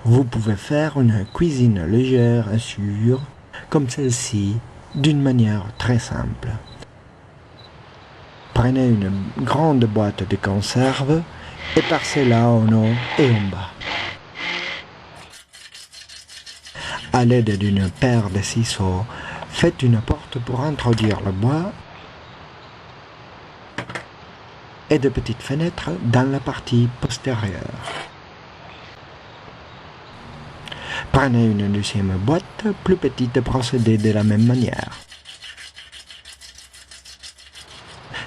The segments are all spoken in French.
Vous pouvez faire une cuisine légère et sûre, comme celle-ci, d'une manière très simple. Prenez une grande boîte de conserve et percez-la en haut et en bas. À l'aide d'une paire de ciseaux, faites une porte pour introduire le bois et de petites fenêtres dans la partie postérieure. Prenez une deuxième boîte, plus petite, et procédez de la même manière.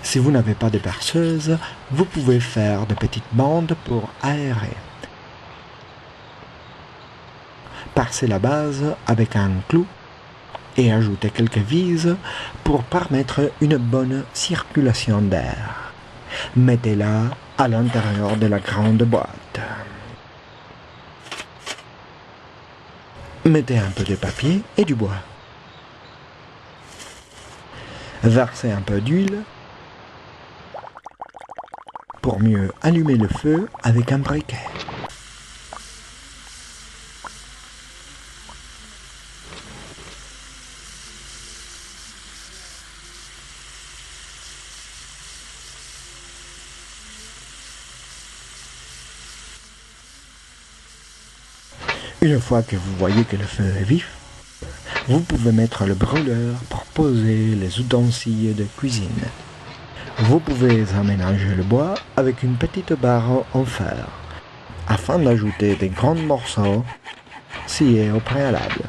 Si vous n'avez pas de perceuse, vous pouvez faire de petites bandes pour aérer. Percez la base avec un clou et ajoutez quelques vis pour permettre une bonne circulation d'air. Mettez-la à l'intérieur de la grande boîte. Mettez un peu de papier et du bois. Versez un peu d'huile pour mieux allumer le feu avec un briquet. Une fois que vous voyez que le feu est vif, vous pouvez mettre le brûleur pour poser les ustensiles de cuisine. Vous pouvez aménager le bois avec une petite barre en fer, afin d'ajouter des grands morceaux sciés au préalable.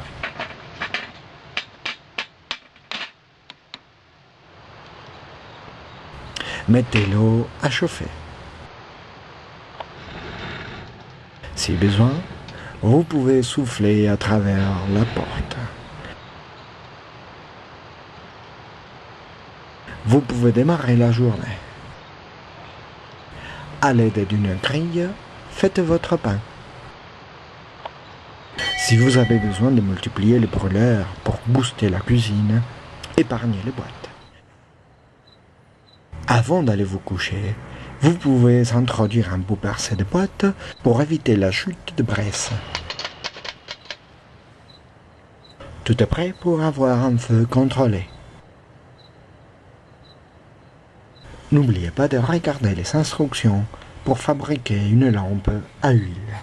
Mettez l'eau à chauffer. Si besoin, vous pouvez souffler à travers la porte. Vous pouvez démarrer la journée. À l'aide d'une grille, faites votre pain. Si vous avez besoin de multiplier les brûleurs pour booster la cuisine, épargnez les boîtes. Avant d'aller vous coucher, vous pouvez introduire un bout percé de boîte pour éviter la chute de braise. Tout est prêt pour avoir un feu contrôlé. N'oubliez pas de regarder les instructions pour fabriquer une lampe à huile.